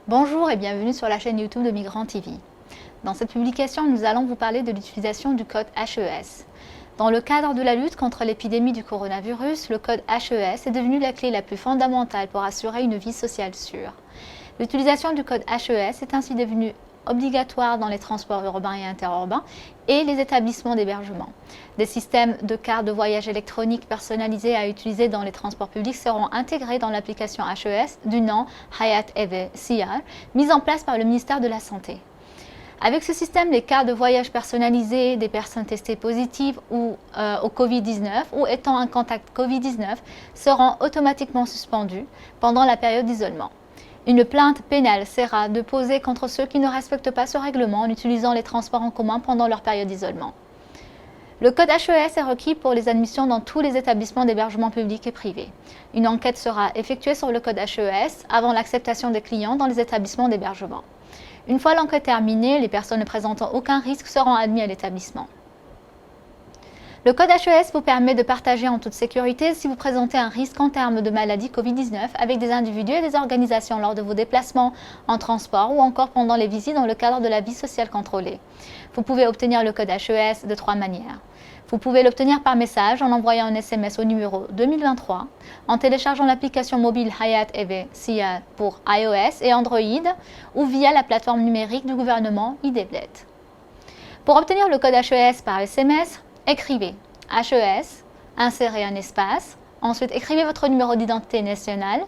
Bonjour et bienvenue sur la chaîne YouTube de Migrant TV. Dans cette publication, nous allons vous parler de l'utilisation du code HES. Dans le cadre de la lutte contre l'épidémie du coronavirus, le code HES est devenu la clé la plus fondamentale pour assurer une vie sociale sûre. L'utilisation du code HES est ainsi devenue obligatoire dans les transports urbains et interurbains et les établissements d'hébergement. Des systèmes de cartes de voyage électroniques personnalisés à utiliser dans les transports publics seront intégrés dans l'application HES du nom Hayat Eve CR, mise en place par le ministère de la Santé. Avec ce système, les cartes de voyage personnalisées des personnes testées positives ou au Covid-19 ou étant un contact Covid-19 seront automatiquement suspendues pendant la période d'isolement. Une plainte pénale sera déposée contre ceux qui ne respectent pas ce règlement en utilisant les transports en commun pendant leur période d'isolement. Le code HES est requis pour les admissions dans tous les établissements d'hébergement publics et privés. Une enquête sera effectuée sur le code HES avant l'acceptation des clients dans les établissements d'hébergement. Une fois l'enquête terminée, les personnes ne présentant aucun risque seront admises à l'établissement. Le code HES vous permet de partager en toute sécurité si vous présentez un risque en termes de maladie Covid-19 avec des individus et des organisations lors de vos déplacements en transport ou encore pendant les visites dans le cadre de la vie sociale contrôlée. Vous pouvez obtenir le code HES de 3 manières. Vous pouvez l'obtenir par message en envoyant un SMS au numéro 2023, en téléchargeant l'application mobile Hayat Eve CR pour iOS et Android ou via la plateforme numérique du gouvernement IDEVLET. Pour obtenir le code HES par SMS, écrivez HES, insérez un espace, ensuite écrivez votre numéro d'identité nationale,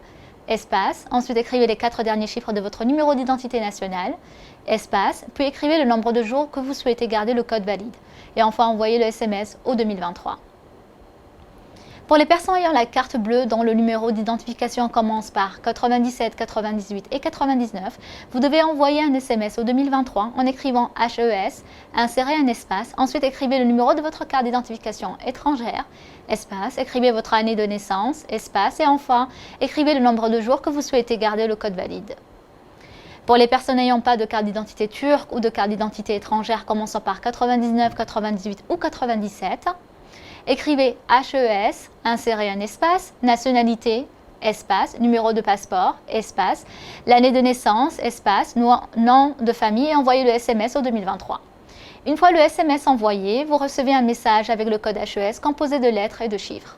espace, ensuite écrivez les 4 derniers chiffres de votre numéro d'identité nationale, espace, puis écrivez le nombre de jours que vous souhaitez garder le code valide, et enfin envoyez le SMS au 2023. Pour les personnes ayant la carte bleue dont le numéro d'identification commence par 97, 98 et 99, vous devez envoyer un SMS au 2023 en écrivant HES, insérez un espace, ensuite écrivez le numéro de votre carte d'identification étrangère, espace, écrivez votre année de naissance, espace, et enfin écrivez le nombre de jours que vous souhaitez garder le code valide. Pour les personnes n'ayant pas de carte d'identité turque ou de carte d'identité étrangère commençant par 99, 98 ou 97, écrivez HES, insérez un espace, nationalité, espace, numéro de passeport, espace, l'année de naissance, espace, nom de famille et envoyez le SMS au 2023. Une fois le SMS envoyé, vous recevez un message avec le code HES composé de lettres et de chiffres.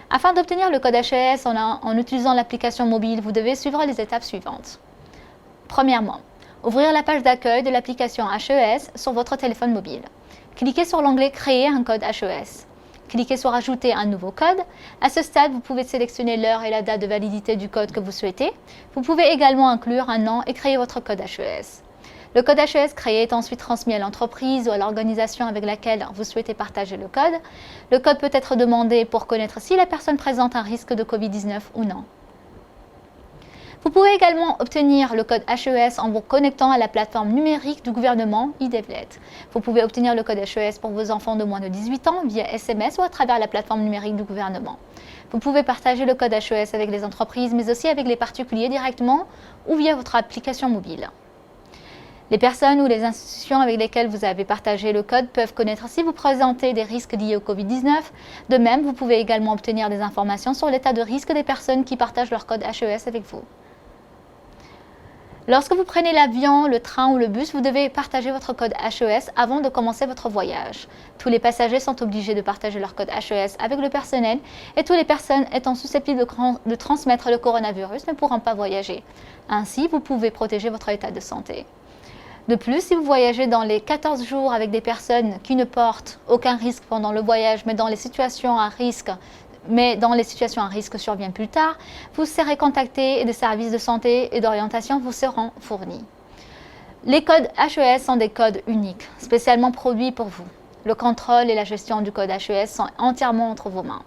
Afin d'obtenir le code HES en utilisant l'application mobile, vous devez suivre les étapes suivantes. Premièrement, ouvrir la page d'accueil de l'application HES sur votre téléphone mobile. Cliquez sur l'onglet « Créer un code HES ». Cliquez sur « Ajouter un nouveau code ». À ce stade, vous pouvez sélectionner l'heure et la date de validité du code que vous souhaitez. Vous pouvez également inclure un nom et créer votre code HES. Le code HES créé est ensuite transmis à l'entreprise ou à l'organisation avec laquelle vous souhaitez partager le code. Le code peut être demandé pour connaître si la personne présente un risque de Covid-19 ou non. Vous pouvez également obtenir le code HES en vous connectant à la plateforme numérique du gouvernement IDEVLET. Vous pouvez obtenir le code HES pour vos enfants de moins de 18 ans via SMS ou à travers la plateforme numérique du gouvernement. Vous pouvez partager le code HES avec les entreprises, mais aussi avec les particuliers directement ou via votre application mobile. Les personnes ou les institutions avec lesquelles vous avez partagé le code peuvent connaître si vous présentez des risques liés au Covid-19. De même, vous pouvez également obtenir des informations sur l'état de risque des personnes qui partagent leur code HES avec vous. Lorsque vous prenez l'avion, le train ou le bus, vous devez partager votre code HES avant de commencer votre voyage. Tous les passagers sont obligés de partager leur code HES avec le personnel et toutes les personnes étant susceptibles de transmettre le coronavirus ne pourront pas voyager. Ainsi, vous pouvez protéger votre état de santé. De plus, si vous voyagez dans les 14 jours avec des personnes qui ne portent aucun risque pendant le voyage, mais dans les situations à risque surviennent plus tard, vous serez contacté et des services de santé et d'orientation vous seront fournis. Les codes HES sont des codes uniques, spécialement produits pour vous. Le contrôle et la gestion du code HES sont entièrement entre vos mains.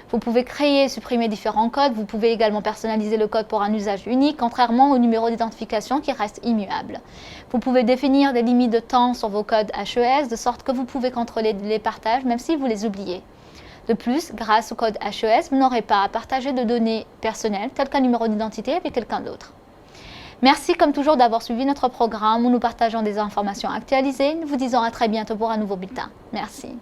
Vous pouvez créer et supprimer différents codes. Vous pouvez également personnaliser le code pour un usage unique, contrairement au numéro d'identification qui reste immuable. Vous pouvez définir des limites de temps sur vos codes HES, de sorte que vous pouvez contrôler les partages même si vous les oubliez. De plus, grâce au code HES, vous n'aurez pas à partager de données personnelles, telles qu'un numéro d'identité avec quelqu'un d'autre. Merci comme toujours d'avoir suivi notre programme où nous partageons des informations actualisées. Nous vous disons à très bientôt pour un nouveau bulletin. Merci.